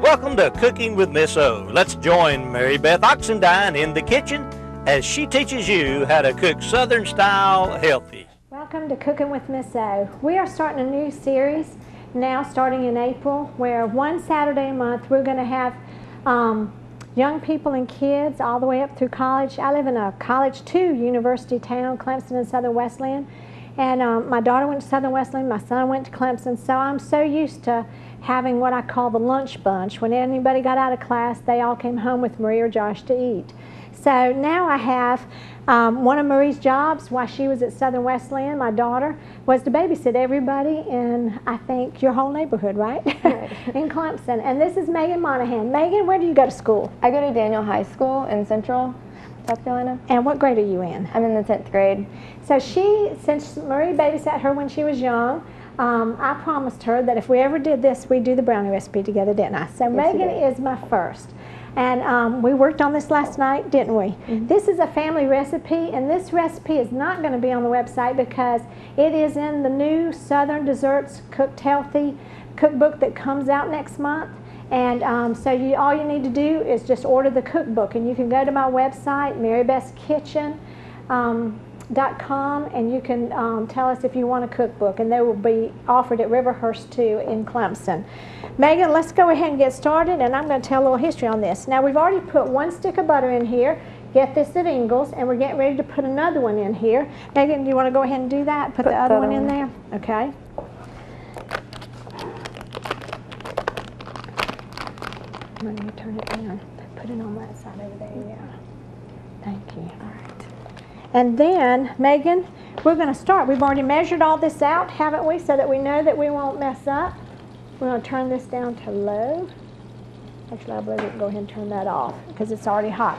Welcome to Cooking with Miss O. Let's join Mary Beth Oxendine in the kitchen as she teaches you how to cook Southern style healthy. Welcome to Cooking with Miss O. We are starting a new series now starting in April where one Saturday a month we're going to have young people and kids all the way up through college. I live in a college 2 university town, Clemson and Southern Wesleyan. And my daughter went to Southern Wesleyan, my son went to Clemson, so I'm so used to having what I call the lunch bunch. When anybody got out of class, they all came home with Marie or Josh to eat. So now I have one of Marie's jobs while she was at Southern Wesleyan, my daughter, was to babysit everybody in, I think, your whole neighborhood, right? Right. In Clemson. And this is Megan Monaghan. Megan, where do you go to school? I go to Daniel High School in Central South Carolina. And what grade are you in? I'm in the 10th grade. So since Marie babysat her when she was young, I promised her that if we ever did this, we'd do the brownie recipe together, didn't I? So yes, Megan is my first. And we worked on this last night, didn't we? Mm-hmm. This is a family recipe, and this recipe is not going to be on the website because it is in the new Southern Desserts Cooked Healthy cookbook that comes out next month. And so all you need to do is just order the cookbook, and you can go to my website, marybethkitchen.com, and you can tell us if you want a cookbook, and they will be offered at Riverhurst too in Clemson. Megan, let's go ahead and get started, and I'm going to tell a little history on this. Now, we've already put 1 stick of butter in here. Get this at Ingles, and we're getting ready to put another one in here. Megan, do you want to go ahead and do that? Put the other one in there? Okay. Let me turn it down. Put it on that side over there, yeah. Thank you. All right. And then, Megan, we're going to start. We've already measured all this out, haven't we, so that we know that we won't mess up. We're going to turn this down to low. Actually, I believe we can go ahead and turn that off because it's already hot.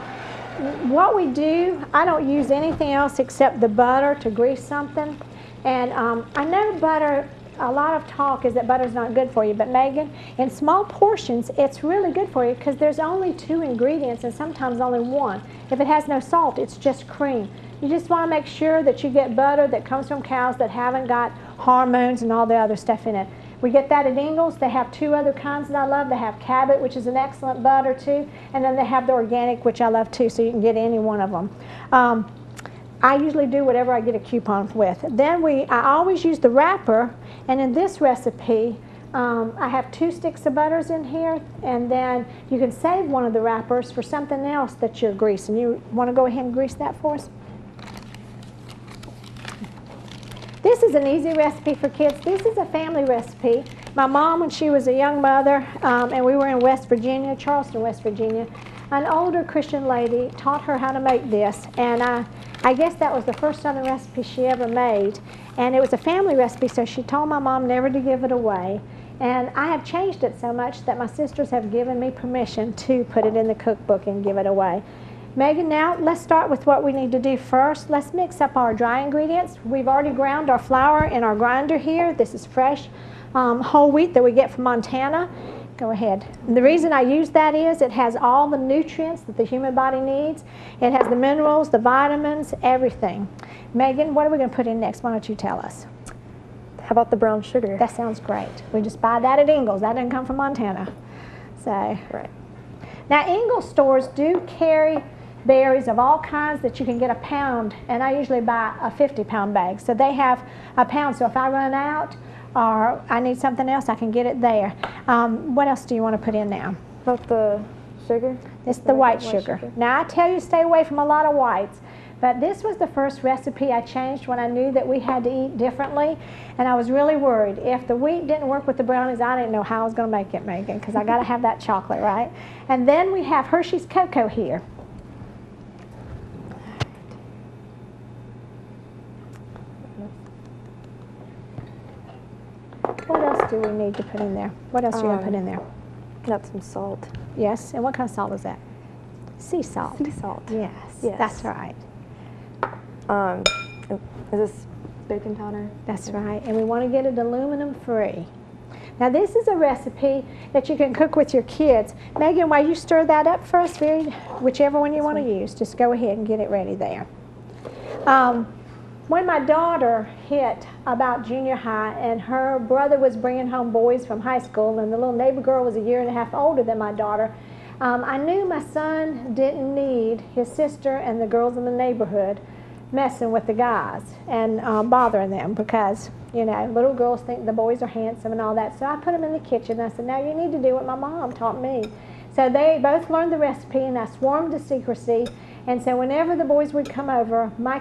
What we do, I don't use anything else except the butter to grease something. And I know butter, a lot of talk is that butter's not good for you, but Megan, in small portions, it's really good for you because there's only 2 ingredients and sometimes only 1. If it has no salt, it's just cream. You just want to make sure that you get butter that comes from cows that haven't got hormones and all the other stuff in it. We get that at Ingles. They have 2 other kinds that I love. They have Cabot, which is an excellent butter too, and then they have the organic, which I love too, so you can get any one of them. I usually do whatever I get a coupon with. Then I always use the wrapper, and in this recipe, I have 2 sticks of butters in here, and then you can save one of the wrappers for something else that you're greasing. You want to go ahead and grease that for us? This is an easy recipe for kids. This is a family recipe. My mom, when she was a young mother, and we were in West Virginia, Charleston, West Virginia, an older Christian lady taught her how to make this, and I guess that was the first Southern recipe she ever made, and it was a family recipe, so she told my mom never to give it away. And I have changed it so much that my sisters have given me permission to put it in the cookbook and give it away. Megan, now let's start with what we need to do first. Let's mix up our dry ingredients. We've already ground our flour in our grinder here. This is fresh whole wheat that we get from Montana. Go ahead. And the reason I use that is it has all the nutrients that the human body needs. It has the minerals, the vitamins, everything. Megan, what are we going to put in next? Why don't you tell us? How about the brown sugar? That sounds great. We just buy that at Ingles. That didn't come from Montana. So, right. Now, Ingles stores do carry berries of all kinds that you can get a pound, and I usually buy a 50-pound bag. So they have a pound, so if I run out or I need something else, I can get it there. What else do you want to put in now? About the sugar? It's the white sugar. Now, I tell you stay away from a lot of whites, but this was the first recipe I changed when I knew that we had to eat differently, and I was really worried. If the wheat didn't work with the brownies, I didn't know how I was going to make it, Megan, because I got to have that chocolate, right? And then we have Hershey's Cocoa here. What else do we need to put in there? What else are you going to put in there? Got some salt. Yes, and what kind of salt is that? Sea salt. Sea salt. Yes, yes. That's right. Is this baking powder? That's right, and we want to get it aluminum free. Now this is a recipe that you can cook with your kids. Megan, while you stir that up for us, whichever one you want to use, just go ahead and get it ready there. When my daughter hit about junior high, and her brother was bringing home boys from high school, and the little neighbor girl was a year and a half older than my daughter. I knew my son didn't need his sister and the girls in the neighborhood messing with the guys and bothering them, because, you know, little girls think the boys are handsome and all that. So I put them in the kitchen. I said, now you need to do what my mom taught me. So they both learned the recipe, and I swore them to secrecy. And so whenever the boys would come over, my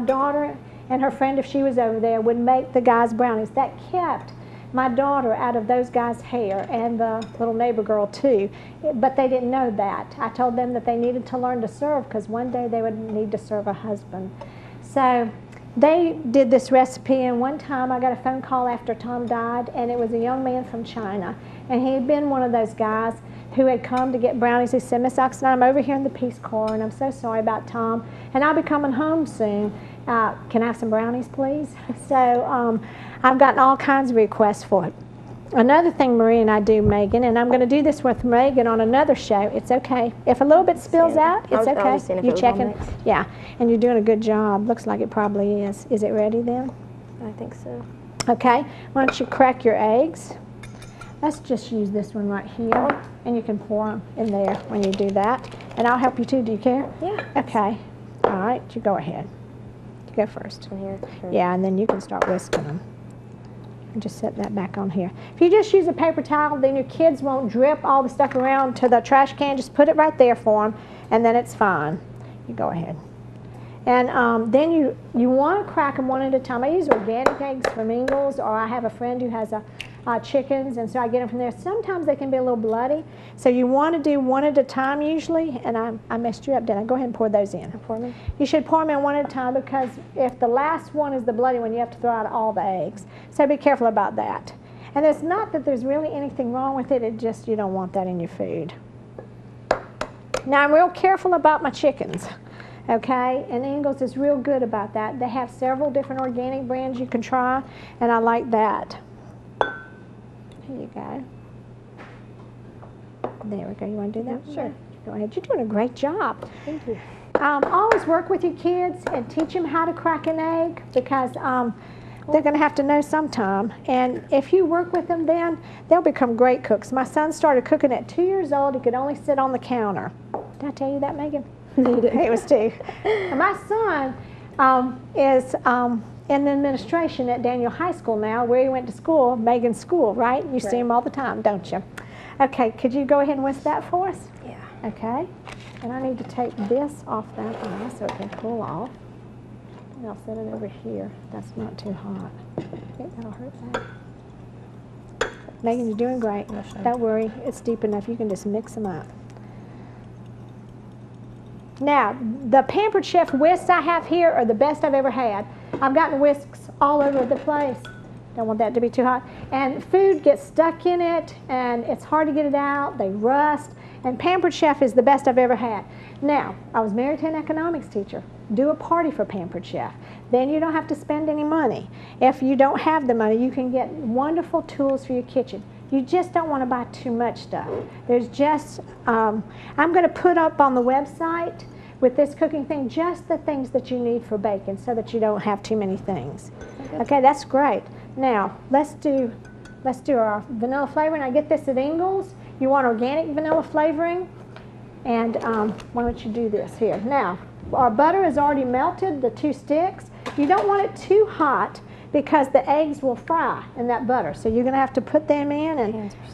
daughter and her friend, if she was over there, would make the guys brownies. That kept my daughter out of those guys' hair, and the little neighbor girl too. But they didn't know that. I told them that they needed to learn to serve, because one day they would need to serve a husband. So they did this recipe, and one time I got a phone call after Tom died, and it was a young man from China. And he had been one of those guys who had come to get brownies. He said, Miss Oxen, I'm over here in the Peace Corps, and I'm so sorry about Tom, and I'll be coming home soon. Can I have some brownies, please? So I've gotten all kinds of requests for it. Another thing Marie and I do, Megan, and I'm going to do this with Megan on another show. It's okay. If a little bit spills out, it's okay. You checking? Yeah, and you're doing a good job. Looks like it probably is. Is it ready then? I think so. Okay. Why don't you crack your eggs? Let's just use this one right here, and you can pour them in there when you do that. And I'll help you too. Do you care? Yeah. Okay. All right. You go ahead. You go first. In here. Sure. Yeah, and then you can start whisking them. And just set that back on here. If you just use a paper towel, then your kids won't drip all the stuff around to the trash can. Just put it right there for them, and then it's fine. You go ahead. And then you want to crack them one at a time. I use organic eggs from Ingles, or I have a friend who has chickens, and so I get them from there. Sometimes they can be a little bloody, so you want to do one at a time usually. And I messed you up, didn't I? Go ahead and pour those in. Pour them in? You should pour them in one at a time, because if the last one is the bloody one, you have to throw out all the eggs. So be careful about that. And it's not that there's really anything wrong with it, it's just you don't want that in your food. Now I'm real careful about my chickens. Okay, and Ingles is real good about that. They have several different organic brands you can try, and I like that. Here you go. There we go. You want to do that? Sure. Go ahead. You're doing a great job. Thank you. Always work with your kids and teach them how to crack an egg, because they're going to have to know sometime. And if you work with them, then they'll become great cooks. My son started cooking at 2 years old. He could only sit on the counter. Did I tell you that, Megan? It was 2. And my son is in the administration at Daniel High School now, where he went to school, Megan's school, right? You see him all the time, don't you? Okay, could you go ahead and whisk that for us? Yeah. Okay. And I need to take this off that one so it can cool off. And I'll set it over here. That's not too hot. I think that'll hurt that. Megan, you're doing great. Don't worry, it's deep enough. You can just mix them up. Now, the Pampered Chef whisks I have here are the best I've ever had. I've gotten whisks all over the place. Don't want that to be too hot. And food gets stuck in it, and it's hard to get it out. They rust. And Pampered Chef is the best I've ever had. Now, I was married to an economics teacher. Do a party for Pampered Chef. Then you don't have to spend any money. If you don't have the money, you can get wonderful tools for your kitchen. You just don't want to buy too much stuff. There's just, I'm going to put up on the website with this cooking thing just the things that you need for baking, so that you don't have too many things. Okay, that's great. Now, let's do our vanilla flavoring. I get this at Ingles. You want organic vanilla flavoring, and why don't you do this here. Now, our butter is already melted, the 2 sticks. You don't want it too hot, because the eggs will fry in that butter. So you're going to have to put them in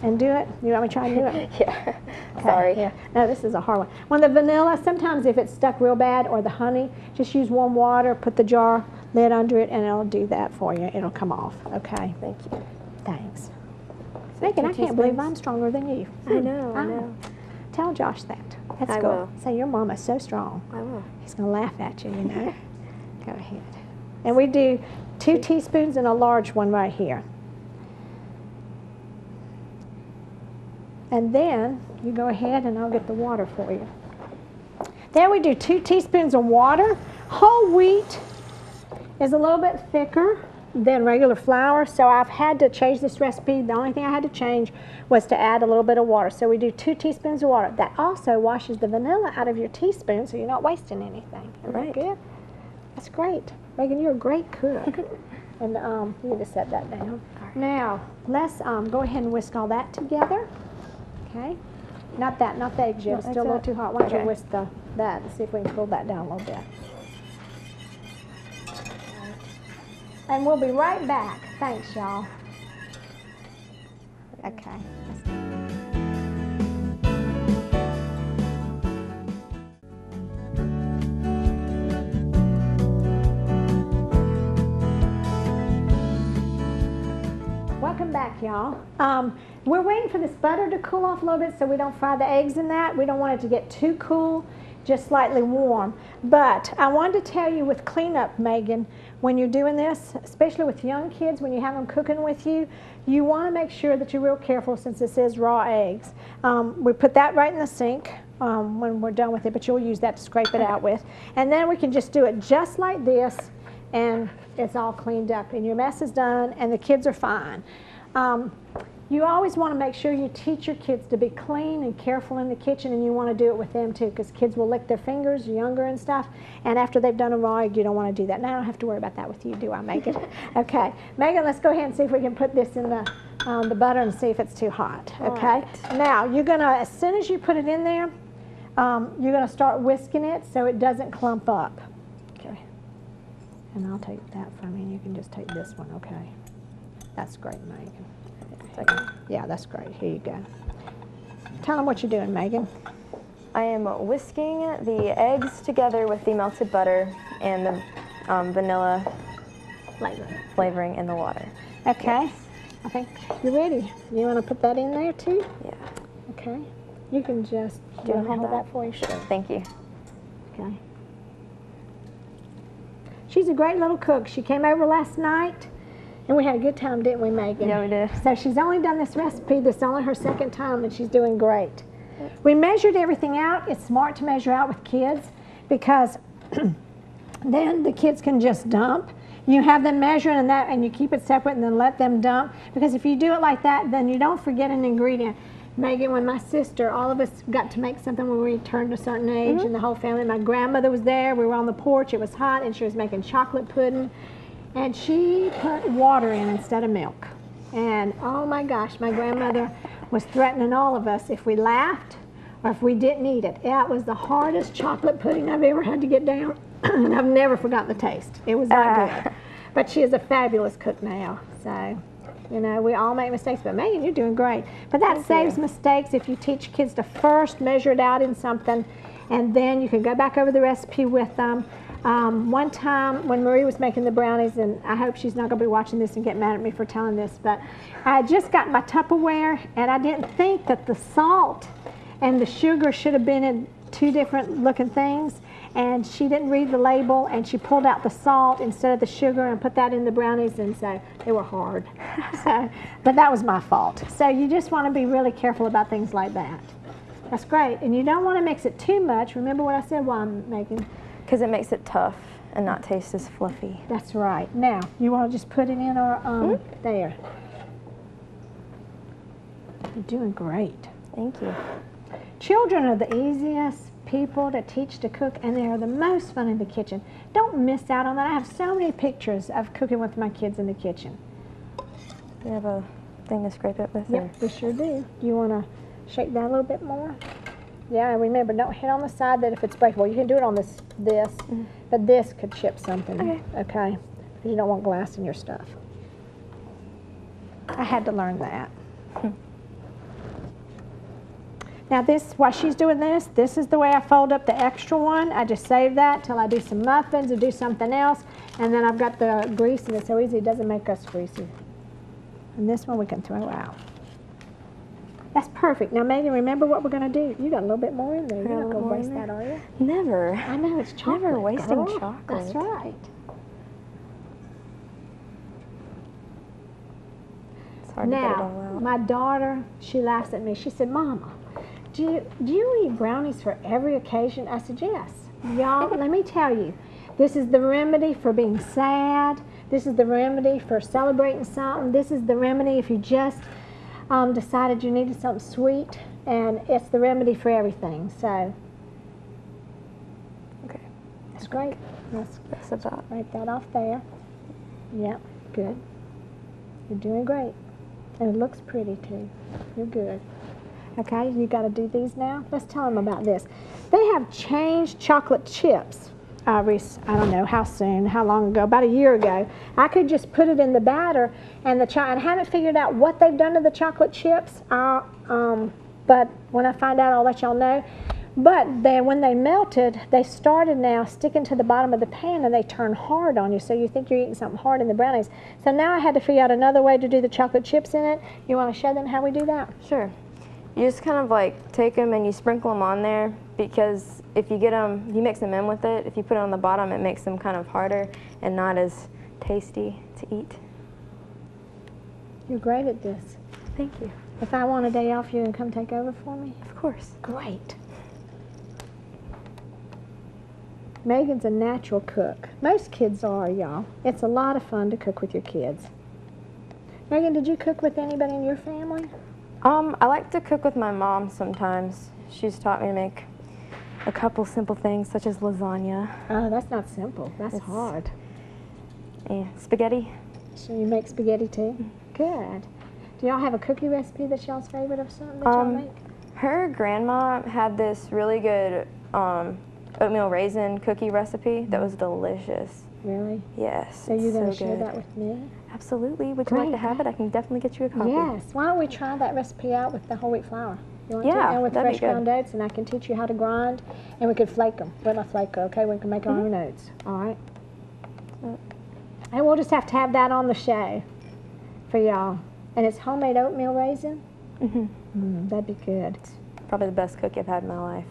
and do it. You want me to try and do it? Yeah. Okay, Sorry. Yeah. No, this is a hard one. When the vanilla, sometimes if it's stuck real bad, or the honey, just use warm water, put the jar lid under it, and it'll do that for you. It'll come off. Okay. Thank you. Thanks. Megan, I can't believe I'm stronger than you. I know, I know. Tell Josh that. That's I cool. will. Say your mama's so strong. I will. He's going to laugh at you, you know. Go ahead. And we do 2 teaspoons and a large one right here. And then you go ahead and I'll get the water for you. Then we do 2 teaspoons of water. Whole wheat is a little bit thicker than regular flour, so I've had to change this recipe. The only thing I had to change was to add a little bit of water. So we do 2 teaspoons of water. That also washes the vanilla out of your teaspoon, so you're not wasting anything. Isn't that good? That's great. Megan, you're a great cook. And you need to set that down. Now, let's go ahead and whisk all that together. Okay? Not the eggs yet. It's still a little too hot. Why don't you whisk that and see if we can cool that down a little bit. And we'll be right back. Thanks, y'all. Okay. Welcome back, y'all. We're waiting for this butter to cool off a little bit so we don't fry the eggs in that. We don't want it to get too cool, just slightly warm. But I wanted to tell you with cleanup, Megan, when you're doing this, especially with young kids, when you have them cooking with you, you want to make sure that you're real careful since it says raw eggs. We put that right in the sink when we're done with it, but you'll use that to scrape it out with. And then we can just do it just like this, and it's all cleaned up, and your mess is done, and the kids are fine. You always want to make sure you teach your kids to be clean and careful in the kitchen, and you want to do it with them too, because kids will lick their fingers, younger and stuff, and after they've done a raw egg, you don't want to do that. Now I don't have to worry about that with you, do I, Megan? Okay, Megan, let's go ahead and see if we can put this in the butter and see if it's too hot. Okay. Right. Now you're gonna, as soon as you put it in there, you're gonna start whisking it so it doesn't clump up. Okay. And I'll take that from you, and you can just take this one. Okay. That's great, Megan. Yeah, that's great. Here you go. Tell them what you're doing, Megan. I am whisking the eggs together with the melted butter and the vanilla flavoring in the water. Okay. Yes. I think you're ready. You want to put that in there too? Yeah. Okay. You can just hold that for you. Sure. Thank you. Okay. She's a great little cook. She came over last night. And we had a good time, didn't we, Megan? Yeah, we did. So she's only done this recipe. This is only her second time, and she's doing great. We measured everything out. It's smart to measure out with kids because then the kids can just dump. You have them measuring and you keep it separate and then let them dump. Because if you do it like that, then you don't forget an ingredient. Megan, when my sister, all of us got to make something when we turned a certain age, and the whole family, my grandmother was there. We were on the porch. It was hot, and she was making chocolate pudding. And she put water in instead of milk. And oh my gosh, my grandmother was threatening all of us if we laughed or if we didn't eat it. It was the hardest chocolate pudding I've ever had to get down. And I've never forgotten the taste. It was that good. But she is a fabulous cook now. So, you know, we all make mistakes. But Megan, you're doing great. But that saves mistakes if you teach kids to first measure it out in something. And then you can go back over the recipe with them. One time when Marie was making the brownies, and I hope she's not going to be watching this and get mad at me for telling this, but I had just got my Tupperware, and I didn't think that the salt and the sugar should have been in two different looking things, and she didn't read the label, and she pulled out the salt instead of the sugar and put that in the brownies, and so they were hard. But that was my fault. So you just want to be really careful about things like that. That's great, and you don't want to mix it too much. Remember what I said while I'm making. Because it makes it tough and not taste as fluffy. That's right. Now, you want to just put it in our, there. You're doing great. Thank you. Children are the easiest people to teach to cook, and they are the most fun in the kitchen. Don't miss out on that. I have so many pictures of cooking with my kids in the kitchen. Do you have a thing to scrape it with? Yep, we sure do. Do you want to shake that a little bit more? Yeah, remember, don't hit on the side that if it's breakable. You can do it on this, but this could chip something. Okay? Because you don't want glass in your stuff. I had to learn that. Now this, while she's doing this, this is the way I fold up the extra one. I just save that till I do some muffins or do something else, and then I've got the grease, and it's so easy, it doesn't make us greasy. And this one we can throw out. That's perfect. Now, Megan, remember what we're going to do. You got a little bit more in there. You're not going to waste that, are you? Never. I know, it's chocolate. Never wasting girl. chocolate. That's right. It's hard to get it all out. My daughter, she laughs at me. She said, Mama, do you eat brownies for every occasion? I said, yes. Y'all, let me tell you, this is the remedy for being sad. This is the remedy for celebrating something. This is the remedy if you just decided you needed something sweet, and it's the remedy for everything. So, okay, that's great. Let's about write that off there. Yep. Good. You're doing great. And it looks pretty too. You're good. Okay, you got to do these now. Let's tell them about this. They have changed chocolate chips. I don't know how soon, how long ago, about a year ago. I could just put it in the batter, and I haven't figured out what they've done to the chocolate chips. But when I find out, I'll let y'all know. But when they melted, they started now sticking to the bottom of the pan, and they turn hard on you, so you think you're eating something hard in the brownies. So now I had to figure out another way to do the chocolate chips in it. You want to show them how we do that? Sure. You just kind of like take them and you sprinkle them on there, because if you get them, you mix them in with it. If you put it on the bottom, it makes them kind of harder and not as tasty to eat. You're great at this. Thank you. If I want a day off, you can come take over for me? Of course. Great. Megan's a natural cook. Most kids are, y'all. It's a lot of fun to cook with your kids. Megan, did you cook with anybody in your family? I like to cook with my mom sometimes. She's taught me to make a couple simple things such as lasagna. Oh, that's not simple. That's hard. And spaghetti. So you make spaghetti too? Good. Do y'all have a cookie recipe that's y'all's favorite of something that y'all make? Her grandma had this really good oatmeal raisin cookie recipe that was delicious. Really? Yes. So you're going to so share good. that with me? Absolutely. Would you like to have it? I can definitely get you a copy. Yes. Why don't we try that recipe out with the whole wheat flour? You want to? Yeah, And with that'd be fresh ground good. oats, and I can teach you how to grind, and we could flake them. With a flaker, okay? We can make our own oats. All right. And we'll just have to have that on the show for y'all. And it's homemade oatmeal raisin. That'd be good. Probably the best cookie I've had in my life.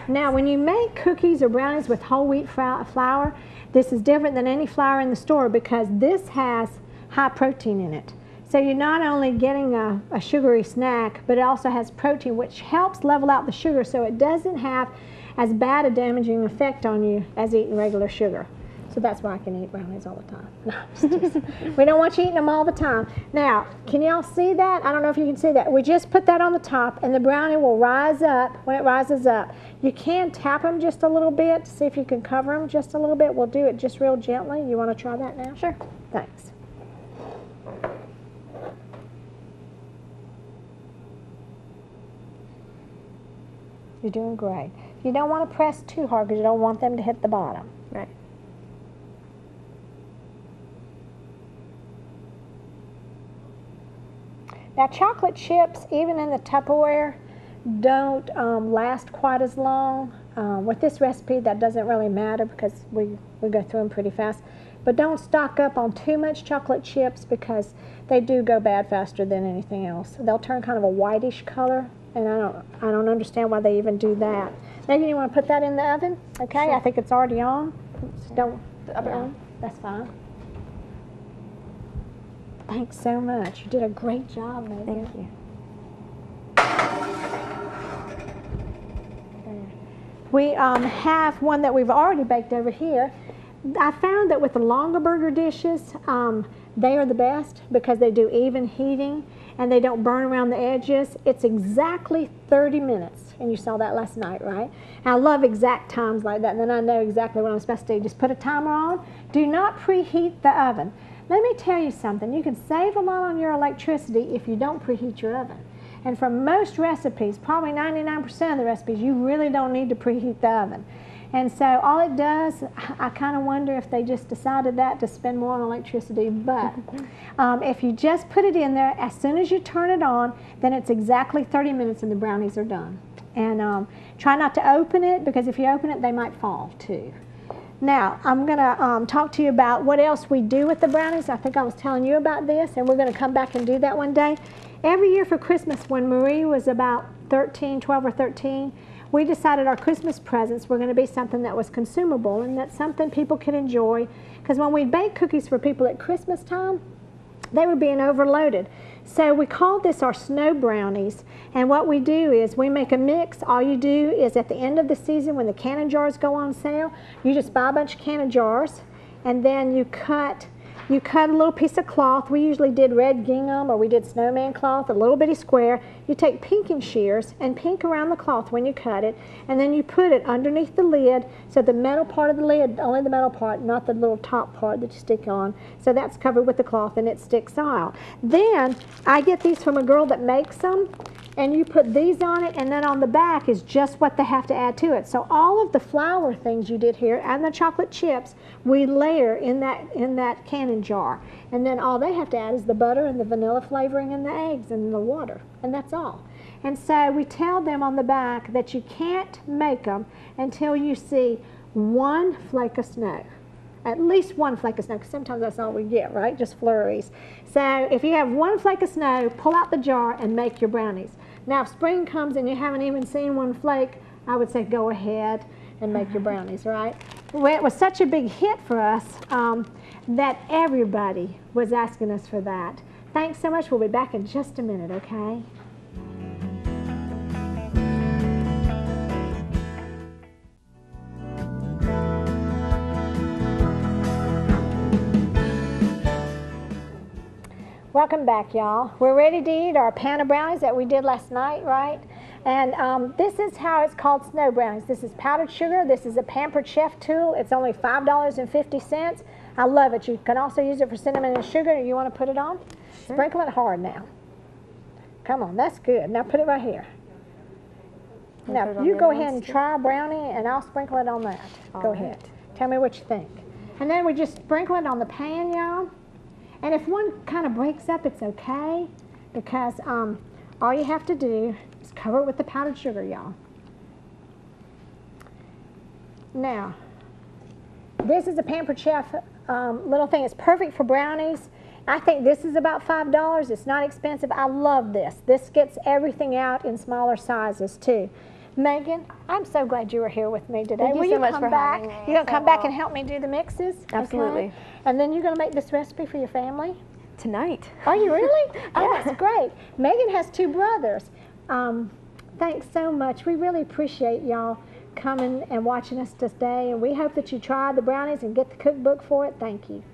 Now, when you make cookies or brownies with whole wheat flour, this is different than any flour in the store because this has high protein in it. So you're not only getting a sugary snack, but it also has protein, which helps level out the sugar so it doesn't have as bad a damaging effect on you as eating regular sugar. So that's why I can eat brownies all the time. No, just, we don't want you eating them all the time. Now, can y'all see that? I don't know if you can see that. We just put that on the top, and the brownie will rise up. When it rises up, you can tap them just a little bit to see if you can cover them just a little bit. We'll do it just real gently. You want to try that now? Sure. Thanks. You're doing great. You don't want to press too hard because you don't want them to hit the bottom. Right. Now, chocolate chips, even in the Tupperware, don't last quite as long. With this recipe, that doesn't really matter because we go through them pretty fast. But don't stock up on too much chocolate chips because they do go bad faster than anything else. They'll turn kind of a whitish color, and I don't understand why they even do that. Megan, you want to put that in the oven? Okay, sure. I think it's already on. Don't. The oven on? That's fine. Thanks so much. You did a great job, Megan. Thank you. We have one that we've already baked over here. I found that with the longer burger dishes, they are the best because they do even heating and they don't burn around the edges. It's exactly 30 minutes, and you saw that last night, right? And I love exact times like that, and then I know exactly what I'm supposed to do. Just put a timer on. Do not preheat the oven. Let me tell you something. You can save a lot on your electricity if you don't preheat your oven. And for most recipes, probably 99% of the recipes, you really don't need to preheat the oven. And so all it does, I kind of wonder if they just decided that to spend more on electricity. But if you just put it in there, as soon as you turn it on, then it's exactly 30 minutes and the brownies are done. And try not to open it because if you open it, they might fall too. Now, I'm going to talk to you about what else we do with the brownies. I think I was telling you about this, and we're going to come back and do that one day. Every year for Christmas, when Marie was about 12 or 13, we decided our Christmas presents were going to be something that was consumable and that's something people could enjoy. Because when we bake cookies for people at Christmas time, they were being overloaded. So we called this our snow brownies. And what we do is we make a mix. All you do is at the end of the season when the canning jars go on sale, you just buy a bunch of canning jars and then you cut You cut a little piece of cloth. We usually did red gingham or we did snowman cloth, a little bitty square. You take pinking shears and pink around the cloth when you cut it, and then you put it underneath the lid, so the metal part of the lid, only the metal part, not the little top part that you stick on. So that's covered with the cloth and it sticks out. Then I get these from a girl that makes them, and you put these on it, and then on the back is just what they have to add to it. So all of the flour things you did here and the chocolate chips, we layer in that canning jar. And then all they have to add is the butter and the vanilla flavoring and the eggs and the water, and that's all. And so we tell them on the back that you can't make them until you see one flake of snow. At least one flake of snow, because sometimes that's all we get, right? Just flurries. So if you have one flake of snow, pull out the jar and make your brownies. Now, if spring comes and you haven't even seen one flake, I would say go ahead and make your brownies, right? Well, it was such a big hit for us that everybody was asking us for that. Thanks so much. We'll be back in just a minute, okay? Welcome back, y'all. We're ready to eat our pan of brownies that we did last night, right? And this is how it's called snow brownies. This is powdered sugar. This is a Pampered Chef tool. It's only $5.50. I love it. You can also use it for cinnamon and sugar. You want to put it on? Sure. Sprinkle it hard now. Come on, that's good. Now put it right here. Now you go ahead and try a brownie, and I'll sprinkle it on that. Go ahead. Tell me what you think. And then we just sprinkle it on the pan, y'all. And if one kind of breaks up, it's okay, because all you have to do is cover it with the powdered sugar, y'all. Now, this is a Pampered Chef little thing. It's perfect for brownies. I think this is about $5. It's not expensive. I love this. This gets everything out in smaller sizes, too. Megan, I'm so glad you were here with me today. Thank you so much for having me. You're going to come back and help me do the mixes? Absolutely. Okay? And then you're going to make this recipe for your family? Tonight. Are you really? Oh, that's great. Megan has 2 brothers. Thanks so much. We really appreciate y'all coming and watching us today, and we hope that you try the brownies and get the cookbook for it. Thank you.